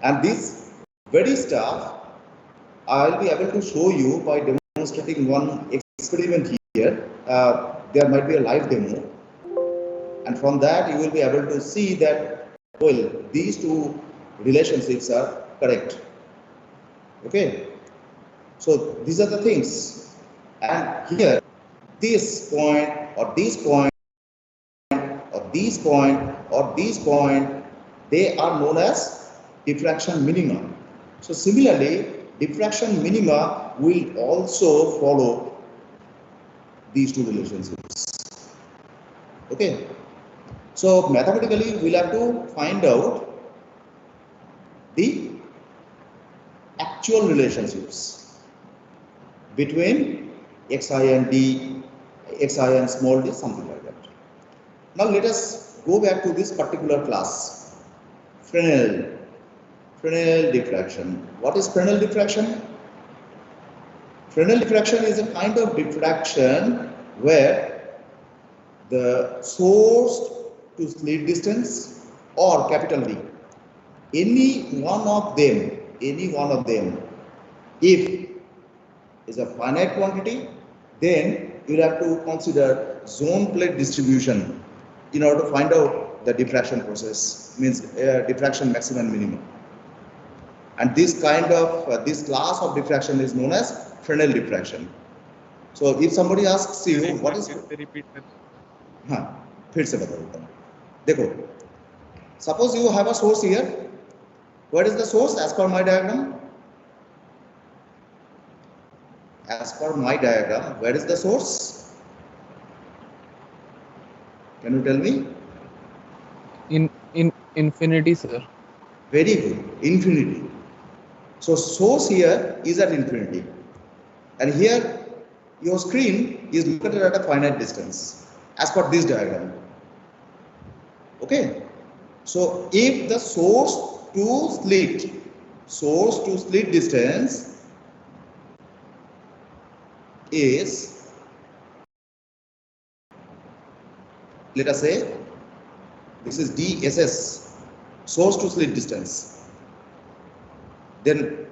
And this very stuff I will be able to show you by demonstrating one experiment here. There might be a live demo, and from that you will be able to see that, well, these two relationships are correct. Okay, so these are the things, and here this point or this point or this point or this point, they are known as diffraction minima. So similarly, diffraction minima will also follow these two relationships. Okay, so mathematically we'll have to find out the actual relationships between xi and d, xi and small d, something like that. Now let us go back to this particular class, Fresnel diffraction. What is Fresnel diffraction? Fresnel diffraction is a kind of diffraction where the source to slit distance or capital D, any one of them, if is a finite quantity, then you have to consider zone plate distribution in order to find out the diffraction process, means diffraction maximum and minimum. And this kind of this class of diffraction is known as Fresnel diffraction. So if somebody asks you what is repeat, हाँ, फिर से बताओ. देखो, suppose you have a source here. What is the source as per my diagram? As per my diagram, where is the source? Can you tell me? In infinity, sir. Very good, infinity. So source here is at infinity, and here your screen is located at a finite distance as per this diagram. Okay, so if the source to slit distance is, let us say this is DSS, source to slit distance, then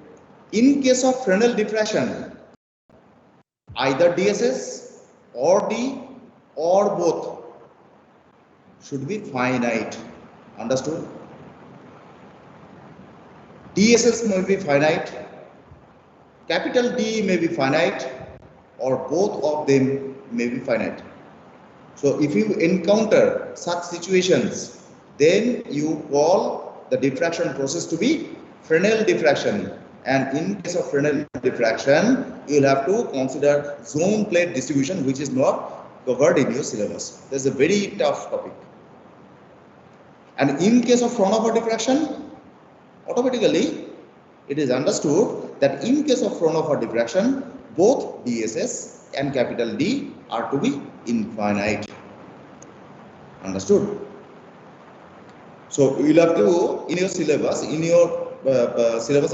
in case of Fresnel diffraction, either DSS or D or both should be finite. Understood? DSS may be finite, capital D may be finite, or both of them may be finite. So if you encounter such situations, then you call the diffraction process to be Fresnel diffraction. And in case of Fresnel diffraction, you will have to consider zone plate distribution, which is not covered in your syllabus. This is a very tough topic. And in case of Fraunhofer diffraction, automatically it is understood that in case of Fraunhofer diffraction, both DSS and capital D are to be infinite. Understood? So you will have to, in your syllabus,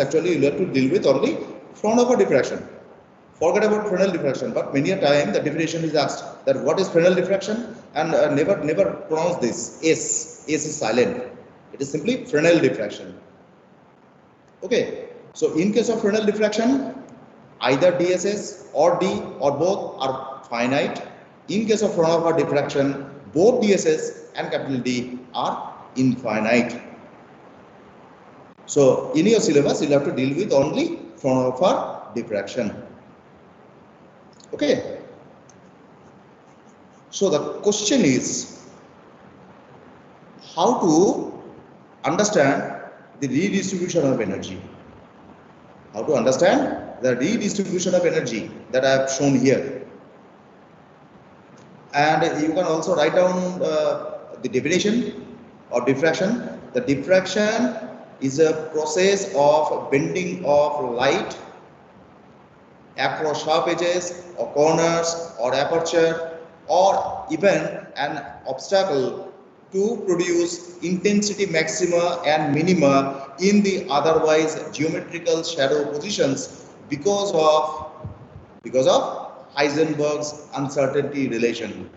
actually you will have to deal with only Fraunhofer diffraction. Forget about Fresnel diffraction, but many a time the definition is asked that what is Fresnel diffraction, and never pronounce this S is silent. It is simply Fresnel diffraction. Okay, so in case of Fresnel diffraction, either DSS or D or both are finite. In case of Fraunhofer diffraction, both DSS and capital D are infinite. So in your syllabus, you'll have to deal with only Fraunhofer diffraction. Okay. So the question is how to understand the redistribution of energy. How to understand the redistribution of energy that I have shown here. And you can also write down the definition of diffraction. The diffraction is a process of bending of light across sharp edges or corners or aperture, or even an obstacle to produce intensity maxima and minima in the otherwise geometrical shadow positions because of Heisenberg's uncertainty relation.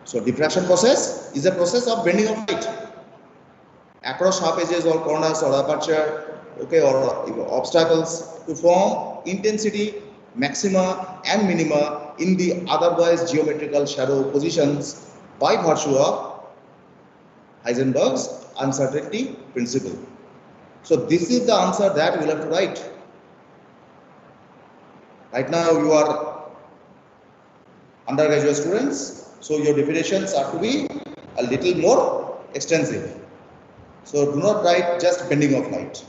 So diffraction process is a process of bending of light across sharp edges or corners or aperture, okay, or obstacles to form intensity, maxima and minima in the otherwise geometrical shadow positions by virtue of Heisenberg's uncertainty principle. So this is the answer that we'll have to write. Right now you are undergraduate students, so your definitions are to be a little more extensive. So do not write just bending of light.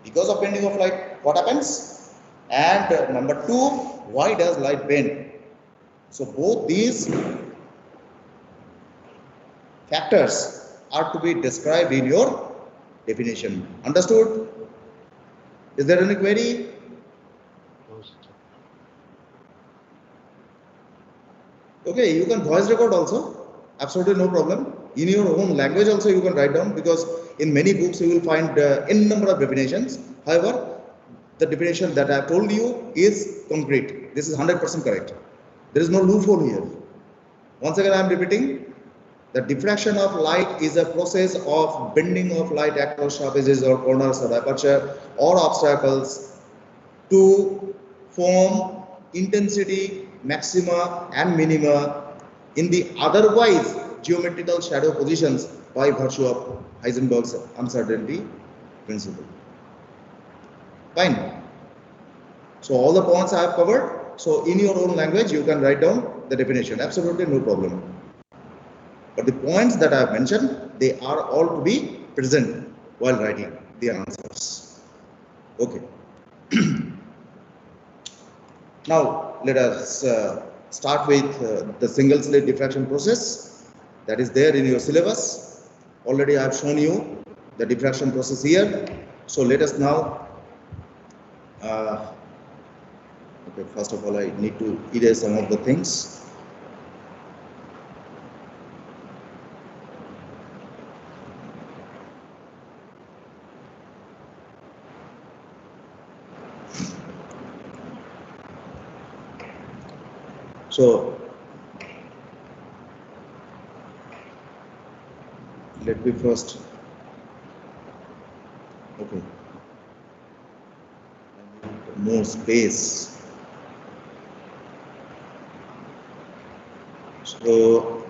Because of bending of light, what happens? And number two, why does light bend? So both these factors are to be described in your definition. Understood? Is there any query? Okay, you can voice record also. Absolutely no problem. In your own language also you can write down, because in many books you will find n number of definitions. However, the definition that I have told you is concrete. This is 100% correct. There is no loophole here. Once again I am repeating, the diffraction of light is a process of bending of light across sharp edges or corners or aperture or obstacles to form intensity, maxima and minima in the otherwise geometrical shadow positions by virtue of Heisenberg's uncertainty principle. Fine. So all the points I have covered. So in your own language you can write down the definition. Absolutely no problem. But the points that I have mentioned, they are all to be present while writing the answers. Okay. Now let us start with the single slit diffraction process that is there in your syllabus. Already I have shown you the diffraction process here. So let us now, okay, first of all I need to erase some of the things. So let me first, okay, I need more space. So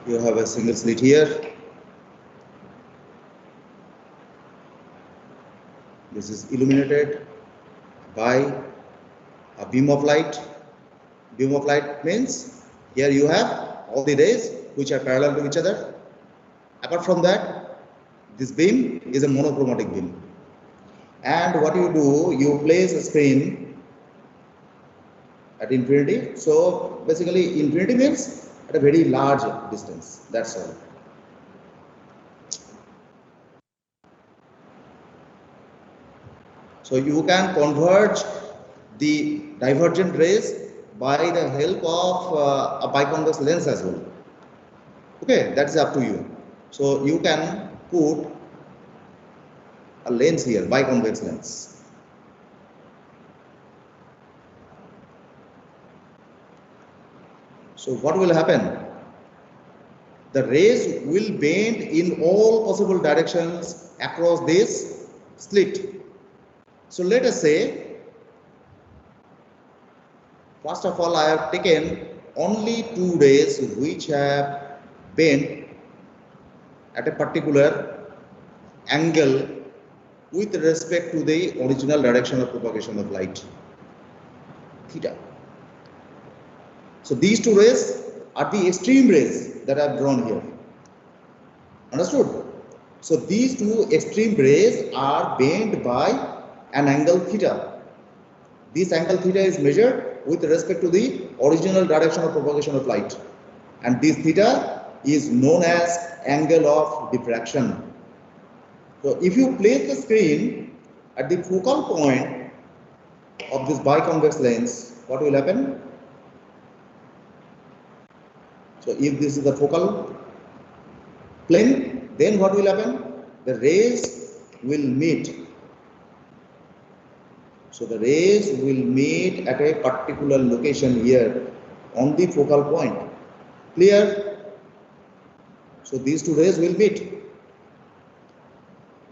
you have a single slit here. This is illuminated by a beam of light. Beam of light means here you have all the rays which are parallel to each other. Apart from that, this beam is a monochromatic beam. And what you do, you place a screen at infinity. So basically infinity means at a very large distance. That's all. So you can converge the divergent rays by the help of a biconvex lens as well. Okay, that's up to you. So you can put a lens here, biconvex lens. So what will happen? The rays will bend in all possible directions across this slit. So let us say, first of all, I have taken only two rays which have bent at a particular angle with respect to the original direction of propagation of light, theta. So these two rays are the extreme rays that I have drawn here. Understood? So these two extreme rays are bent by an angle theta. This angle theta is measured with respect to the original direction of propagation of light, and this theta is known as angle of diffraction. So if you place the screen at the focal point of this biconvex lens, what will happen? So if this is the focal plane, then what will happen? The rays will meet. So the rays will meet at a particular location here on the focal point. Clear? So these two rays will meet.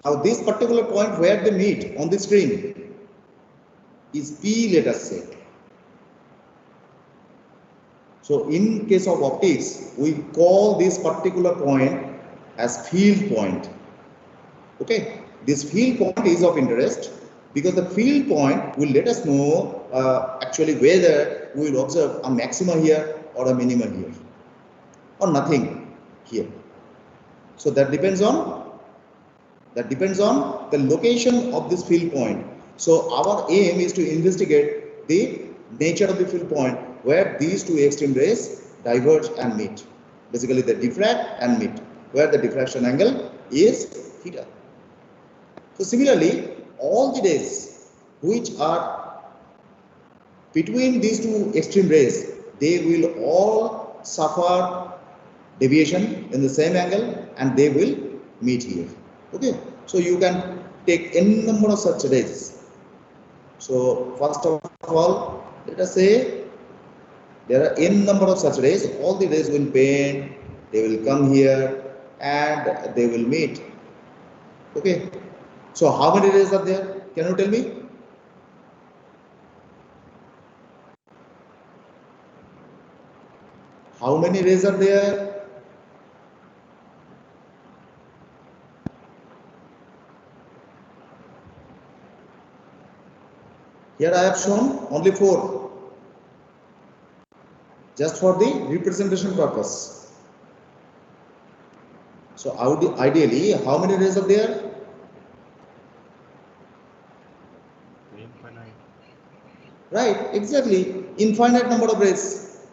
Now this particular point where they meet on the screen is P, let us say. So in case of optics, we call this particular point as field point. Okay, this field point is of interest because the field point will let us know actually whether we will observe a maxima here or a minima here or nothing here. So that depends on the location of this field point. So our aim is to investigate the nature of the field point where these two extreme rays diverge and meet. Basically they diffract and meet, where the diffraction angle is theta. So similarly, all the rays which are between these two extreme rays, they will all suffer deviation in the same angle and they will meet here. Okay, so you can take n number of such rays. So first of all, let us say there are n number of such rays. All the rays will bend, they will come here and they will meet. Okay, so how many rays are there? Can you tell me? How many rays are there? Here I have shown only 4, just for the representation purpose. So ideally, how many rays are there? Infinite. Right, exactly. Infinite number of rays.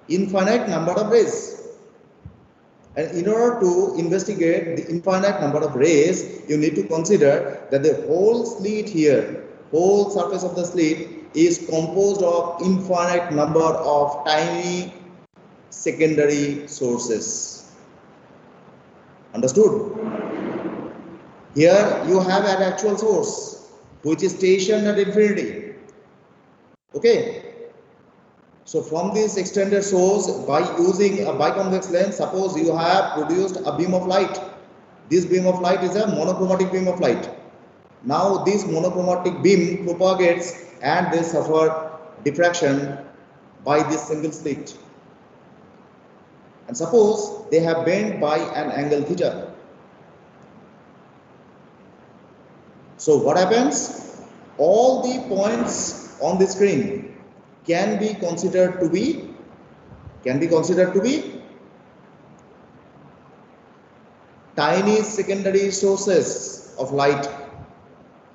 Infinite number of rays. And in order to investigate the infinite number of rays, you need to consider that the whole slit here, whole surface of the slit is composed of infinite number of tiny secondary sources. Understood? Here you have an actual source which is stationed at infinity. Okay. So from this extended source, by using a biconvex lens, suppose you have produced a beam of light. This beam of light is a monochromatic beam of light. Now this monochromatic beam propagates and they suffer diffraction by this single slit. And suppose they have bent by an angle theta. So what happens? All the points on the screen can be considered to be tiny secondary sources of light.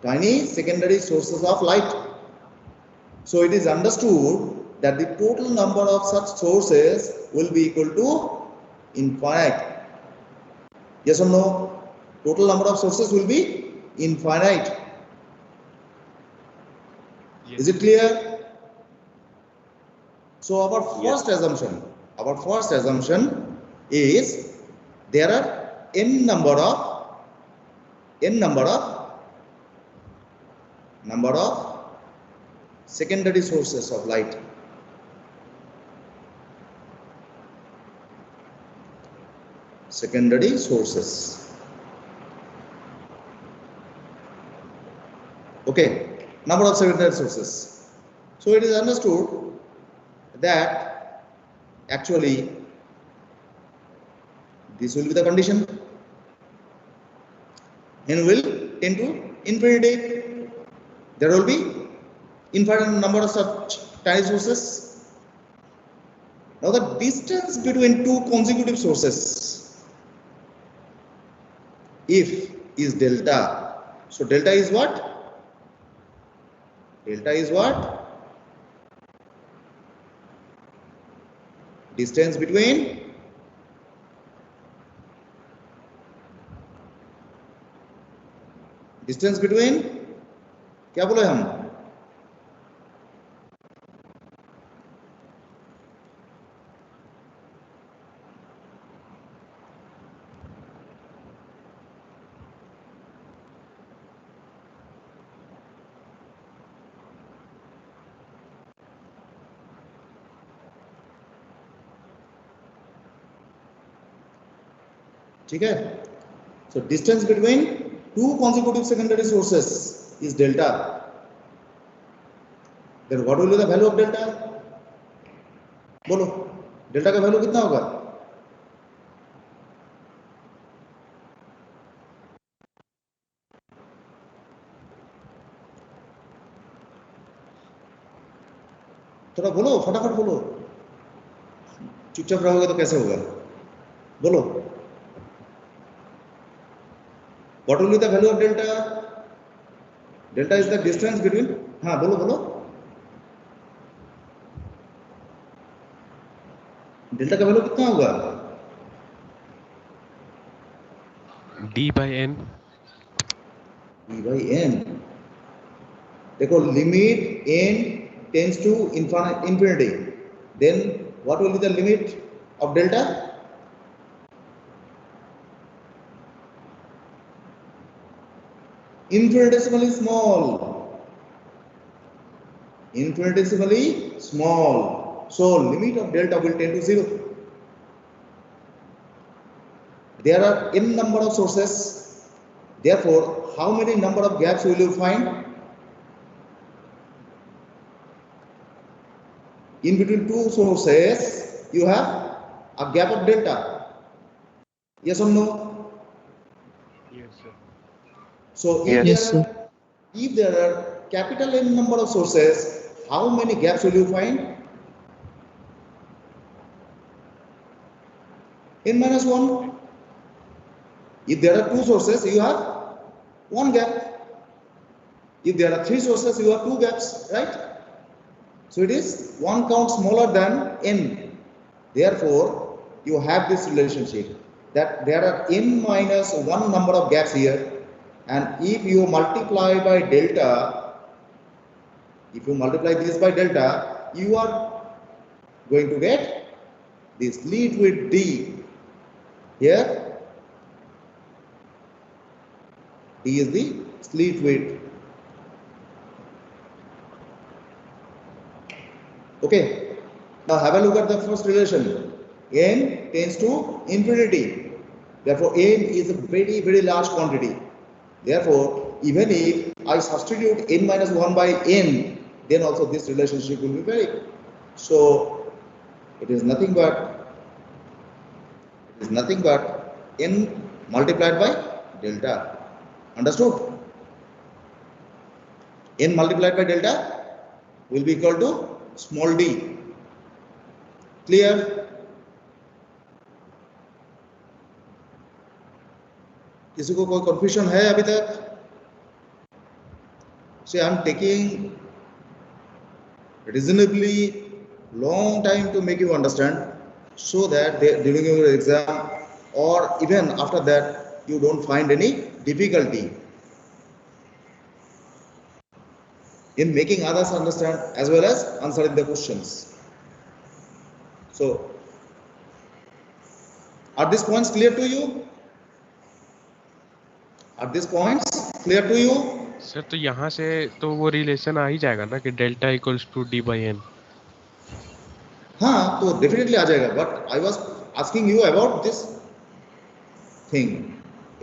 Tiny secondary sources of light. So it is understood that the total number of such sources will be equal to infinite. Yes or no? Total number of sources will be infinite. Yes. Is it clear? So our first assumption is there are n number of secondary sources of light. Secondary sources. Okay, number of secondary sources. So it is understood that actually this will be the condition. N will tend to infinity. There will be infinite number of such tiny sources. Now the distance between two consecutive sources, if is delta. So delta is what? Delta is what? Distance between क्या बोले हम? ठीक है? So distance between two consecutive secondary sources is delta. Then what will be the value of delta? बोलो, delta का value कितना होगा? थोड़ा बोलो, फटाफट बोलो, चुपचाप रहोगे तो कैसे होगा? बोलो, what will be the value of delta? Delta is the distance between, हाँ बोलो बोलो, डेल्टा का वैल्यू कितना होगा? d by n. d by n. देखो, limit n tends to infinity, then what will be the limit of delta? Infinitesimally small. Infinitesimally small. So limit of delta will tend to 0. There are n number of sources. Therefore, how many number of gaps will you find? In between two sources, you have a gap of delta. Yes or no? Yes, sir. So if there are capital N number of sources, how many gaps will you find? N minus 1. If there are two sources, you have one gap. If there are three sources, you have two gaps, right? So it is one count smaller than n. Therefore, you have this relationship that there are n minus 1 number of gaps here, and if you multiply by delta, if you multiply this by delta, you are going to get the slit width d here. D is the slit width. Okay, now have a look at the first relation. N tends to infinity. Therefore, n is a very, very large quantity. Therefore, even if I substitute n minus 1 by n, then also this relationship will be very. So, it is nothing but n multiplied by delta. Understood? N multiplied by delta will be equal to small d. Clear? किसी को कोई confusion है अभी तक? So I am taking reasonably long time to make you understand, so that during your exam or even after that you don't find any difficulty in making others understand as well as answering the questions. So, are these points clear to you? Are these points clear to you? Sir तो यहाँ से तो वो relation आ ही जाएगा ना कि delta equals to D by N. हाँ, तो डेफिनेटली आ जाएगा, but I was asking you about this thing,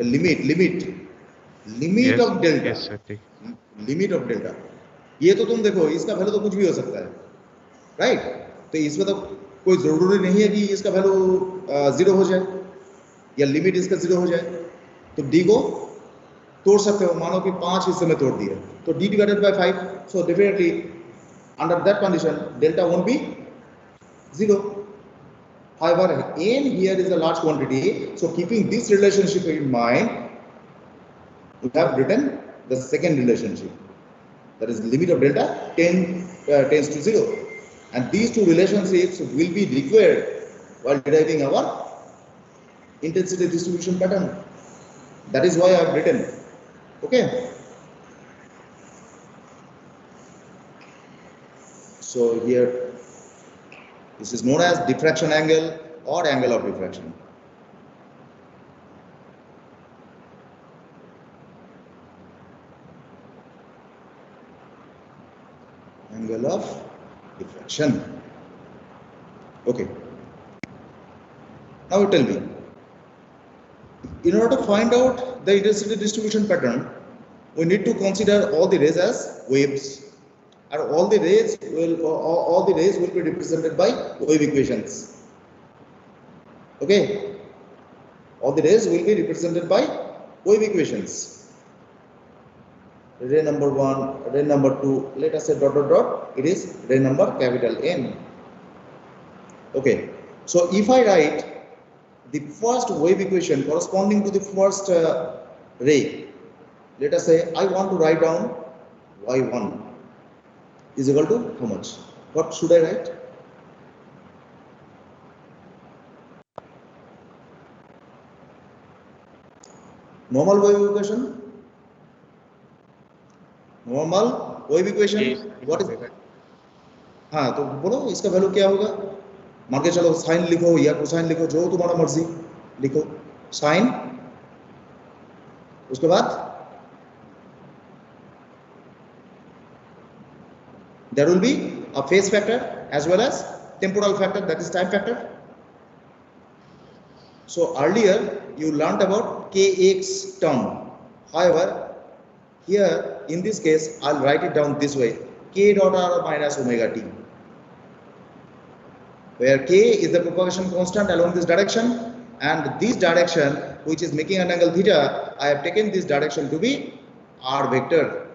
limit of delta. Yes sir, ठीक. लिमिट ऑफ डेल्टा, ये तो तुम देखो, इसका वैल्यू तो कुछ भी हो सकता है, राइट? तो इसमें तो कोई जरूरी नहीं है कि इसका वैल्यू 0 हो जाए या लिमिट इसका 0 हो जाए. तो डी को तोड़ सकते हो, मानो कि 5 हिस्से में तोड़ दिया, तो d divided by 5. So definitely under that condition delta won't be 0. However, n here is a large quantity, so keeping this relationship in mind, we have written the second relationship, that is limit of delta tends to 0, and these two relationships will be required while deriving our intensity distribution pattern. That is why I have written. Okay, so here this is known as diffraction angle or angle of diffraction. Angle of diffraction. Okay, now tell me, in order to find out the intensity distribution pattern, we need to consider all the rays as waves, and all the rays will be represented by wave equations. Okay, all the rays will be represented by wave equations. Ray number 1, ray number 2, let us say dot dot dot, it is ray number capital N. Okay, so if I write the first wave equation corresponding to the first ray, let us say I want to write down y1 is equal to how much? What should I write? Normal wave equation. Normal wave equation what is, हाँ तो बोलो इसका value क्या होगा? मान के चलो sign लिखो या कोसाइन लिखो, जो तुम्हारा मर्जी लिखो। साइन, उसके बाद there will be a phase factor as well as temporal factor, that is time factor. So earlier you learnt about kx term. However, here in this case I'll write it down this way: k dot r minus omega t, where k is the propagation constant along this direction, and this direction which is making an angle theta, I have taken this direction to be r vector.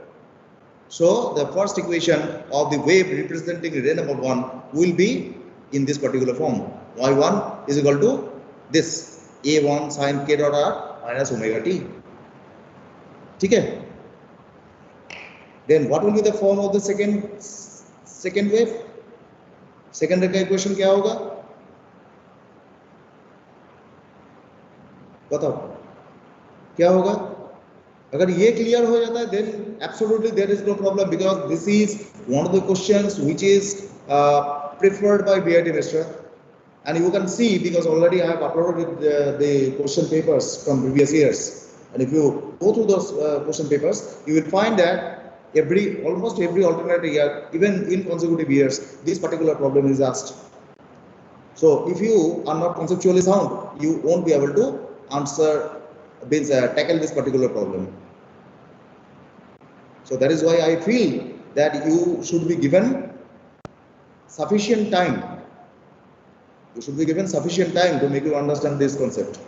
So the first equation of the wave representing ray number 1 will be in this particular form: y1 is equal to this a1 sin k dot r minus omega t. ठीक है? Then what will be the form of the second wave? Second ray का equation क्या होगा? बताओ क्या होगा? अगर ये क्लियर हो जाता है, then absolutely there is no problem, because this is one of the questions which is preferred by BIT master, and you can see because already I have uploaded the question papers from previous years, and if you go through those question papers, you will find that almost every alternate year, even in consecutive years, this particular problem is asked. So if you are not conceptually sound, you won't be able to tackle this particular problem. So that is why I feel that you should be given sufficient time. You should be given sufficient time to make you understand this concept.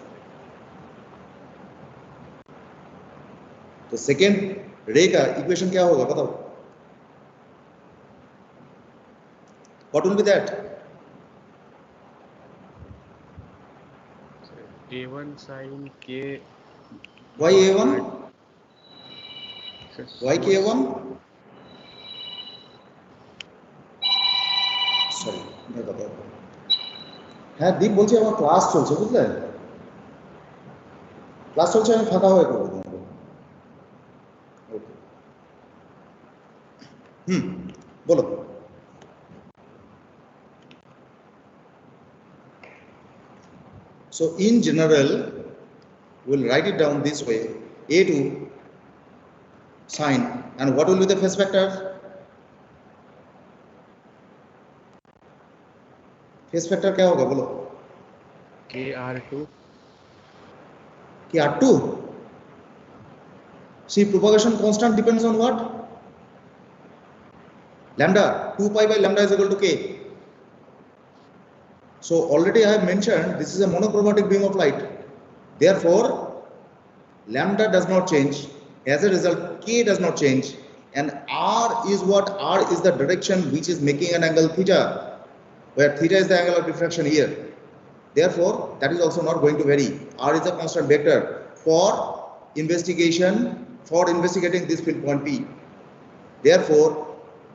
तो second रे का equation क्या होगा बताओ? What will be that? a1 sin k. Why a1? Why k1? Sorry, मैं बताओ। হ্যাঁ দীপ বলছি আমার ক্লাস চলছে, বুঝলেন? ক্লাস চলছে, আমি ফাঁকা হয়ে করবো। बोलो। So in general, we'll write it down this way: a2 sine, and what will be the phase factor? Phase factor क्या होगा बोलो? kr2. kr2. See, propagation constant depends on what? Lambda. 2 pi by lambda is equal to k. So already I have mentioned this is a monochromatic beam of light. Therefore, lambda does not change. As a result, k does not change. And r is what? R is the direction which is making an angle theta, where theta is the angle of diffraction here. Therefore, that is also not going to vary. R is a constant vector for investigating this field point P. Therefore,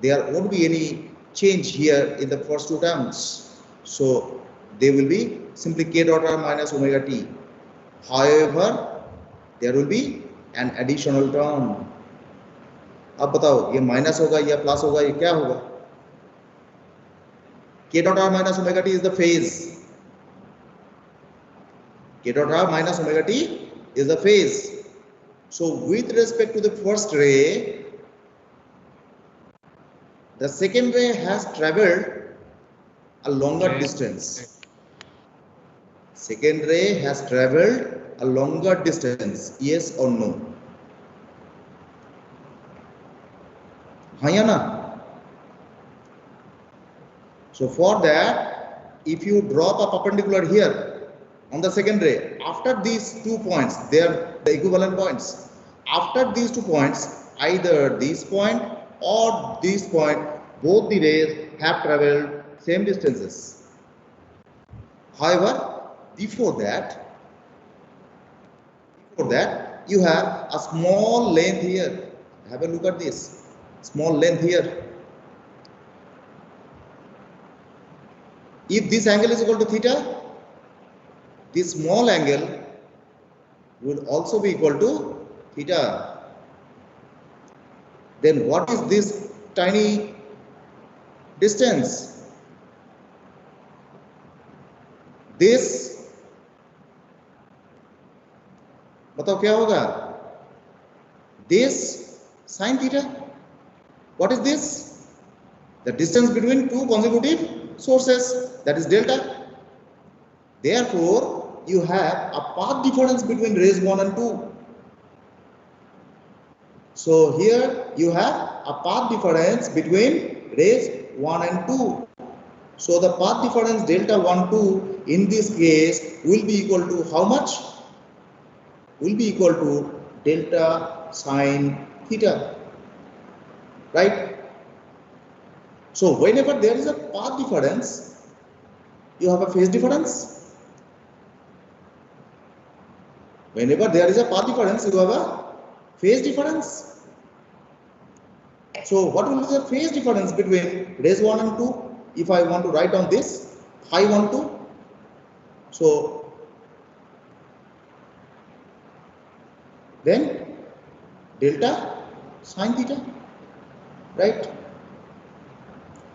there won't be any change here in the first two terms. So they will be simply k dot r minus omega t. However, there will be an additional term. अब बताओ ये minus होगा या plus होगा, ये क्या होगा? k dot r minus omega t is the phase. K dot r minus omega t is the phase. So with respect to the first ray, the second ray has traveled a longer distance. Second ray has traveled a longer distance? Yes or no? Hayana. So for that, if you drop a perpendicular here on the second ray, after these 2 points, they are the equivalent points. After these 2 points, either this point or this point, both the rays have traveled same distances. However, before that, you have a small length here. Have a look at this small length here. If this angle is equal to theta, this small angle will also be equal to theta. Then what is this tiny distance? This, बताओ क्या होगा? This sin theta. What is this? The distance between two consecutive sources, that is delta. Therefore, you have a path difference between rays 1 and 2. So here you have a path difference between rays 1 and 2. So the path difference delta 1, 2 in this case will be equal to how much? Will be equal to delta sine theta, right? So whenever there is a path difference, you have a phase difference. Whenever there is a path difference, you have a phase difference. So what will be the phase difference between rays 1 and 2? If I want to write down this, phi 1, 2. So then delta sine theta, right?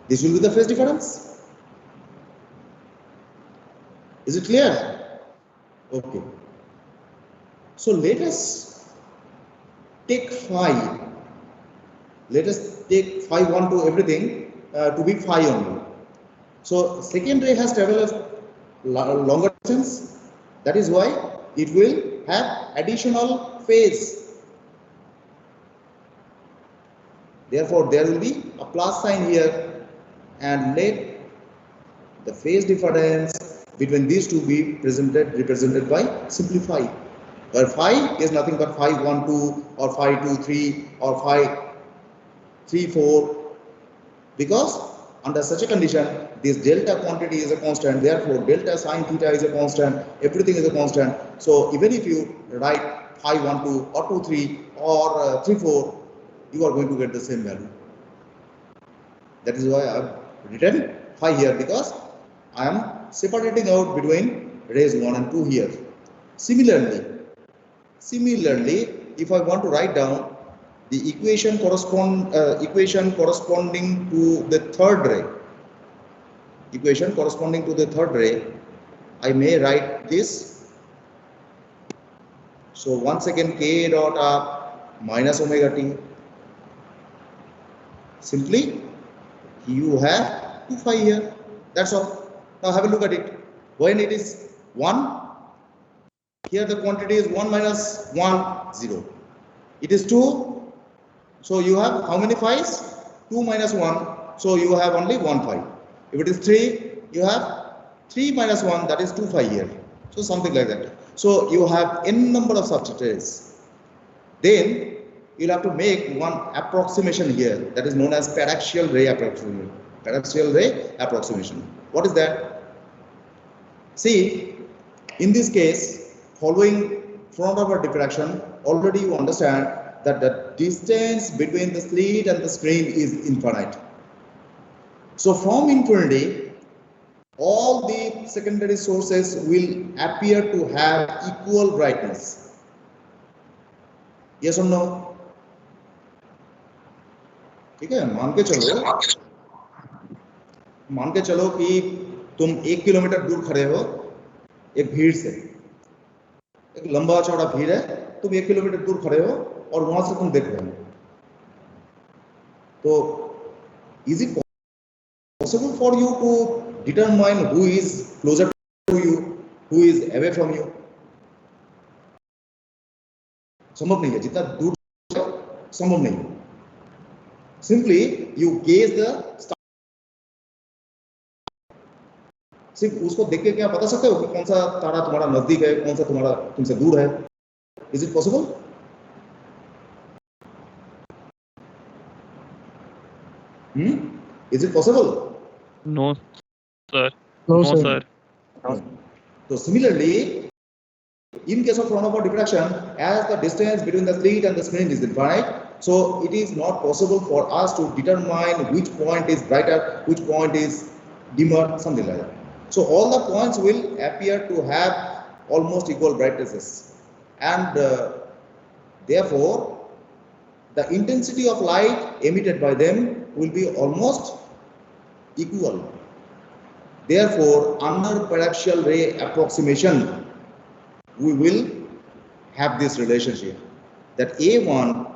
This will be the phase difference. Is it clear? Okay. So let us take phi. Let us take phi 1 to everything to be phi only. So second ray has traveled a longer distance. That is why it will have additional phase. Therefore, there will be a plus sign here, and let the phase difference between these two be represented by simplify. Where phi is nothing but phi 1, 2 or phi 2, 3 or phi 3, 4. Because under such a condition, this delta quantity is a constant, therefore delta sine theta is a constant, everything is a constant. So even if you write phi 1, 2 or 2, 3 or 3, 4, you are going to get the same value. That is why I have written phi here, because I am separating out between rays 1 and 2 here. Similarly, if I want to write down the equation corresponding to the third ray, I may write this. So once again, k dot r minus omega t. Simply you have 2 phi here. That's all. Now have a look at it. When it is 1, here the quantity is 1 minus 1, 0. It is 2. So you have how many phi's? 2 minus 1. So you have only 1 phi. If it is 3, you have 3 minus 1, that is 2 phi here. So something like that. So you have n number of such rays. Then you'll have to make one approximation here, that is known as paraxial ray approximation. Paraxial ray approximation. What is that? See, in this case, following front of diffraction, already you understand that the distance between the slit and the screen is infinite. So from infinity, all the secondary sources will appear to have equal brightness. Yes or no? ठीक है, मान के चलो कि तुम 1 kilometre दूर खड़े हो एक भीड़ से, एक लंबा चौड़ा भीड़ है, तुम 1 किलोमीटर दूर खड़े हो और वहां से तुम देख रहे हो, तो is it possible for you to determine who is closer to you, who is away from you? संभव नहीं है, जितना दूर संभव नहीं है. Simply you gaze the star. सिर्फ उसको देख के क्या बता सकते हो कि कौन सा तारा तुम्हारा नजदीक है, कौन सा तुम्हारा तुमसे दूर है? Is it possible? Is it possible? No, sir. No, No, sir. sir. So similarly, in case of Frohnhofer diffraction, as the distance between the slit and the screen is infinite, so it is not possible for us to determine which point is brighter, which point is dimmer, something like that. So all the points will appear to have almost equal brightnesses, and therefore the intensity of light emitted by them will be almost equal. Therefore, under paraxial ray approximation, we will have this relationship that A1,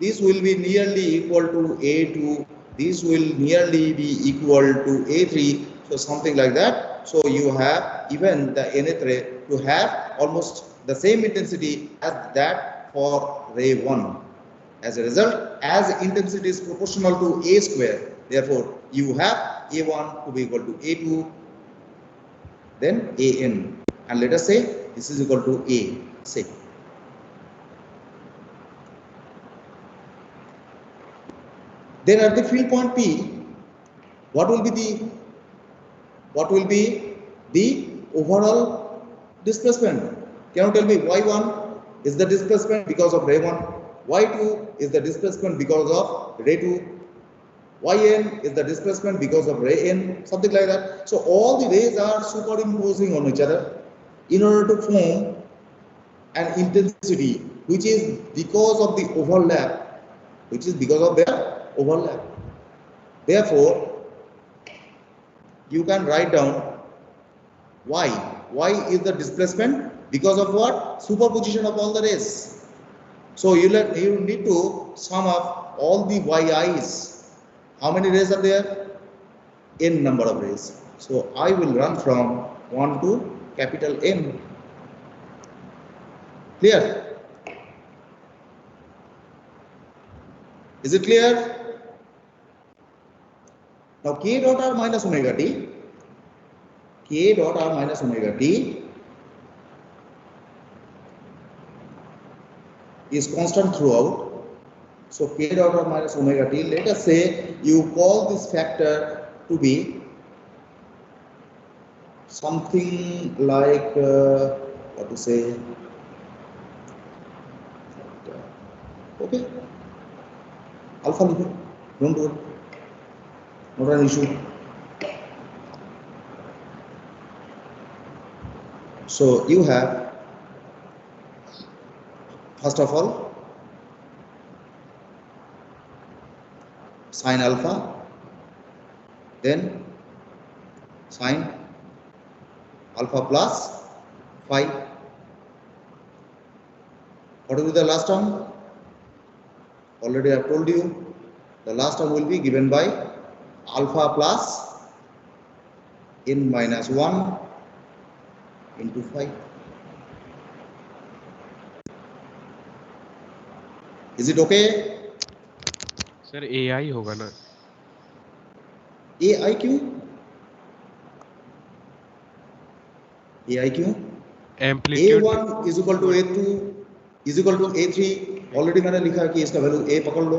this will be nearly equal to A2, this will nearly be equal to A3, so something like that. So you have even the nth ray to have almost the same intensity as that for ray 1. As a result, as intensity is proportional to A square, therefore you have A1 to be equal to A2, then AN, and let us say this is equal to A, say. Then at the field point P, what will be the overall displacement? Can you tell me? Y1 is the displacement because of ray 1, Y2 is the displacement because of ray 2, Yn is the displacement because of ray n, something like that. So all the rays are superimposing on each other in order to form an intensity which is because of the overlap, which is because of their overlap. Therefore, you can write down y. Y is the displacement because of what? Superposition of all the rays. So you need to sum up all the yi's. How many rays are there? N number of rays. So I will run from 1 to capital N. Clear? Is it clear? Now k dot r minus omega t, k dot r minus omega t is constant throughout. So k dot r minus omega t, let us say you call this factor to be something like what to say, okay, alpha, don't do it, not an issue. So you have, first of all, sin alpha, then sin alpha plus phi. What will be the last term? Already I have told you, the last term will be given by alpha plus n minus 1 into phi. Is it okay? Sir AI होगा ना? AI क्यों? AI क्यों? Amplitude A1 is equal to A2 is equal to A3. Already मैंने लिखा है कि इसका value A पकड़ लो,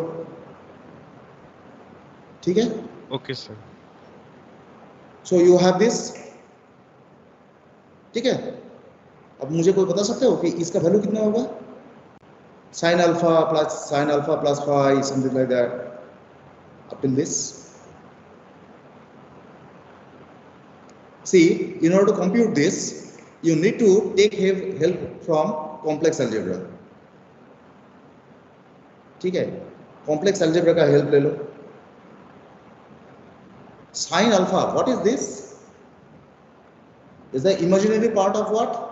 ठीक है? Okay sir. So you have this, ठीक है? अब मुझे कोई बता सकते हो कि इसका वैल्यू कितना होगा? Sin alpha plus phi, something like that, up till this. See, in order to compute this, you need to take help from complex algebra. ठीक है? Complex algebra का help ले लो. Sin alpha, what is this? Is the imaginary part of what?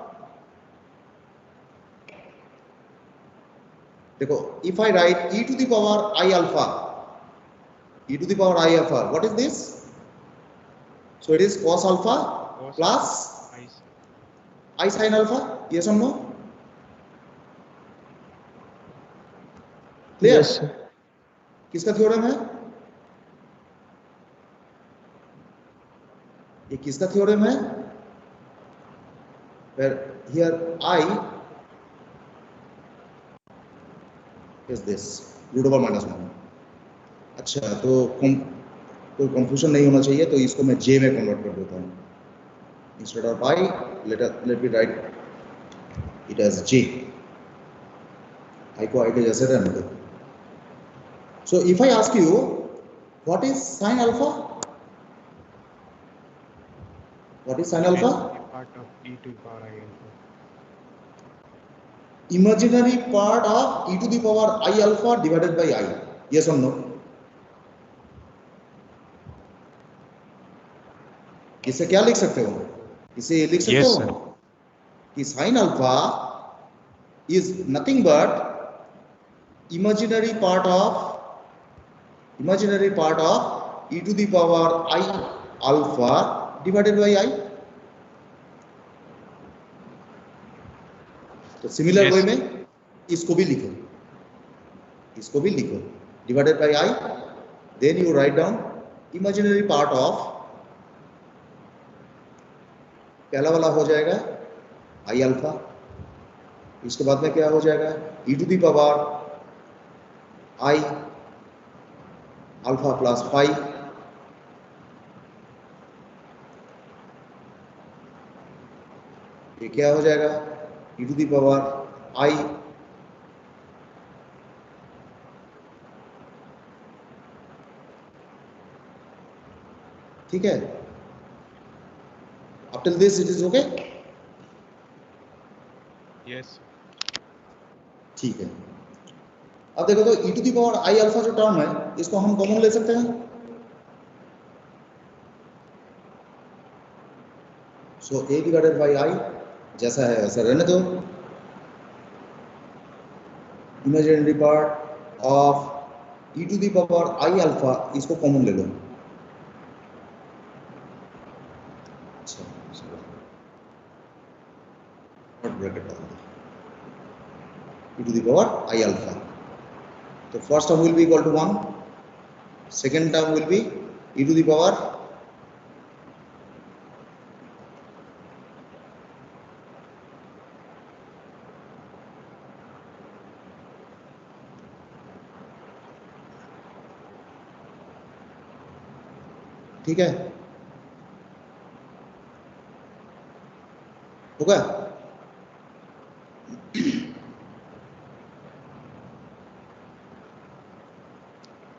देखो, if I write e to the power I alpha, what is this? So it is cos alpha plus I sin alpha, yes or no? Clear? Yes sir. किसका theorem है ये? किसका theorem है? where here I is this root over minus 1. अच्छा, तो कोई confusion नहीं होना चाहिए, तो इसको मैं j में कन्वर्ट कर देता हूँ. Instead of I let me write it as j. I को I के जैसे रहने दो. So if I ask you what is sin alpha? What is sin alpha? Part of e to the power I alpha. Imaginary part of e to the power I alpha divided by I. Yes or no? इसे क्या लिख सकते हो? इसे ये लिख सकते Yes, हो sir. कि sin alpha is nothing but imaginary part of e to the power I alpha divided by I. तो सिमिलर Yes. वे में इसको भी लिखो divided by I, then you write down imaginary part of, पहला वाला हो जाएगा I अल्फा, इसके बाद में क्या हो जाएगा e to the power I alpha plus five, ये क्या हो जाएगा e to the power I ठीक है. Up till this it is okay. Yes. ठीक है. अब देखो तो e to the power I alpha जो टर्म है इसको हम कॉमन ले सकते हैं. So a divided by I जैसा है वैसा रहने दो. Imaginary part of e to the power I alpha इसको कॉमन ले लो. Bracket e to the power I alpha. So first term will be equal to 1, second term will be e to the power ठीक है. होगा.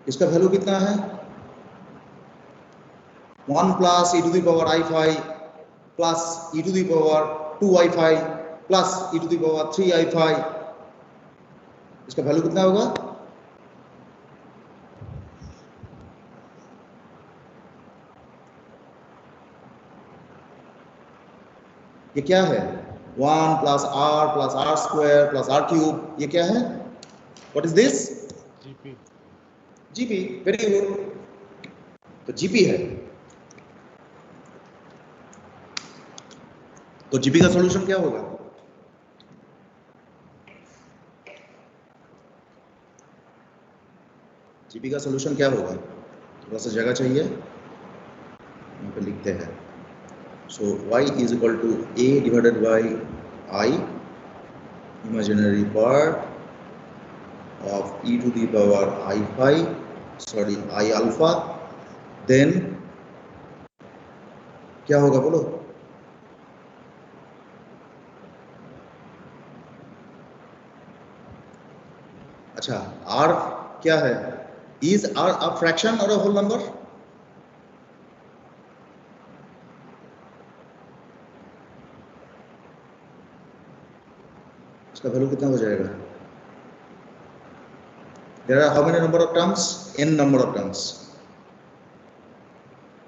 इसका value कितना है 1 plus e to the power I5 plus e to the power 2I5 plus e to the power 3I5. इसका value कितना होगा ये क्या है 1 plus r square plus r cube. ये क्या है what is this GP. GP. Very good. तो जीपी है. तो जीपी का सॉल्यूशन क्या होगा जीपी का सॉल्यूशन क्या होगा थोड़ा सा जगह चाहिए यहाँ पे लिखते हैं. So y is equal to a divided by I imaginary part of e to the power I alpha. then क्या होगा बोलो अच्छा r क्या है is r a fraction or a whole number इसका वैल्यू कितना हो जाएगा there are how many number of terms n number of terms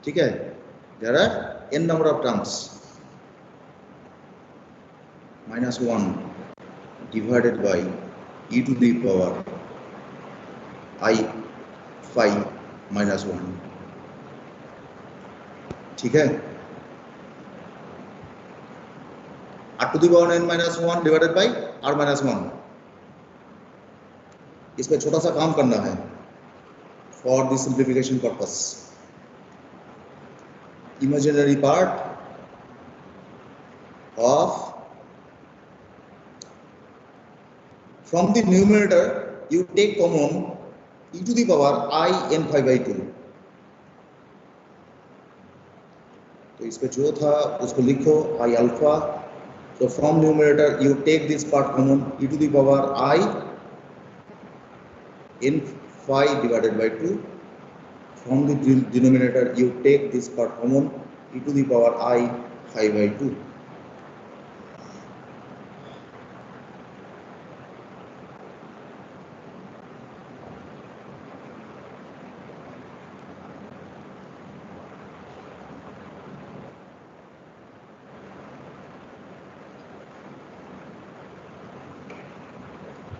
ठीक है there are n number of terms -1 divided by e to the power I5 -1 ठीक है r to the power n -1 divided by r -1 इसमें छोटा सा काम करना है for the simplification purpose. Imaginary part of from the numerator you take common e to the power I n phi by 2. तो इस पे जो था उसको लिखो I alpha. So from numerator you take this part common e to the power I n phi divided by 2. From the denominator you take this part common e to the power I phi by 2.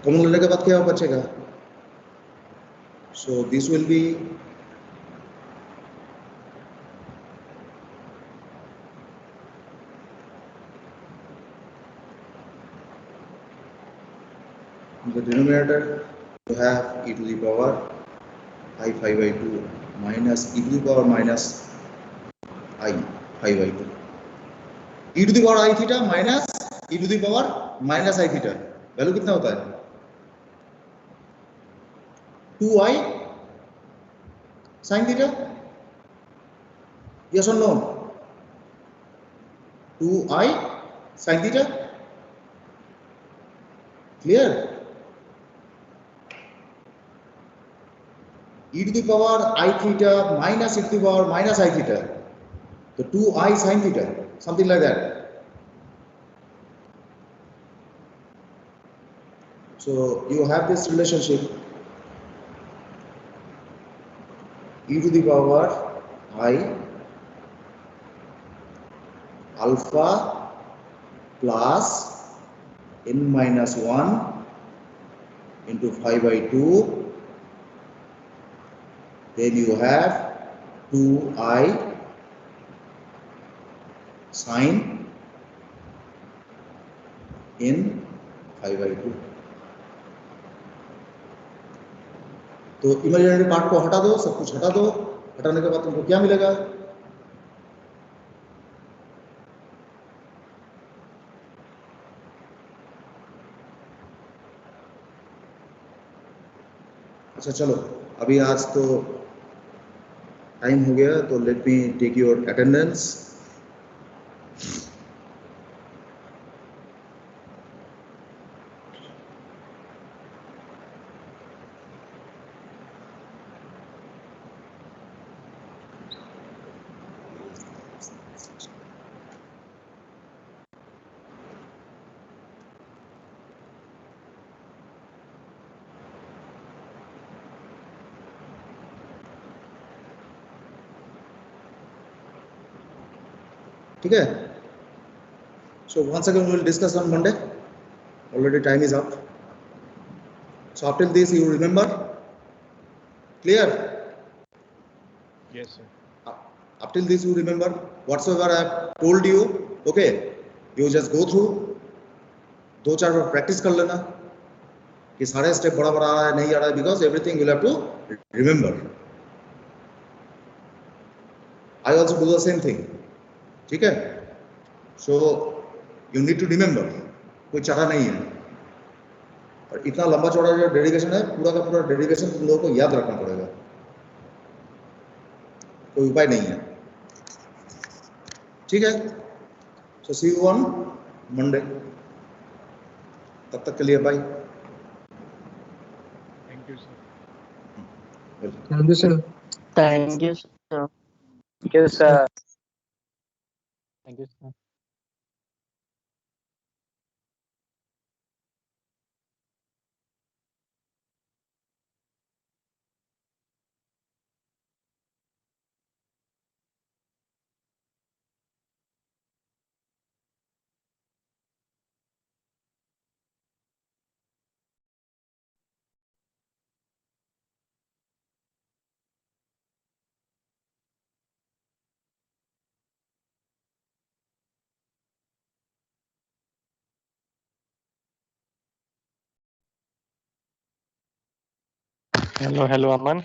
Common लेने के बाद क्या बचेगा? So this will be the denominator you have e to the power I phi by 2 minus e to the power minus I phi by 2. E to the power I theta minus e to the power minus I theta. Value कितना होता है? 2i sin theta. Yes or no? 2i sin theta. Clear? E to the power I theta minus e to the power minus I theta. So 2i sin theta, something like that. So you have this relationship e to the power I alpha plus n minus 1 into phi by 2. Then you have 2i sin n phi by 2. तो imaginary part को हटा दो, सब कुछ हटा दो. हटाने के बाद तुमको क्या मिलेगा? अच्छा चलो, अभी आज तो टाइम हो गया, तो let me take your attendance. ठीक है? So once again we will discuss on Monday. Already time is up. So up till this you remember? Clear? Yes, sir. Up till this you remember whatsoever I have told you. Okay, you just go through. 2-4 bar practice कर लेना कि सारे step बड़ा बड़ा आ रहा है नहीं आ रहा है, because everything you have to remember. I also do the same thing. ठीक है? So you need to remember. कोई चारा नहीं है. और इतना लंबा चौड़ा जो डेडिकेशन है, पूरा का पूरा डेडिकेशन तुम लोगों को याद रखना पड़ेगा. कोई उपाय नहीं है. ठीक है? So see you on Monday. तब तक के लिए bye. Thank you, sir. Thank you, sir. Thank you, sir. Thank you, sir. Thank you, sir. Hello, Aman.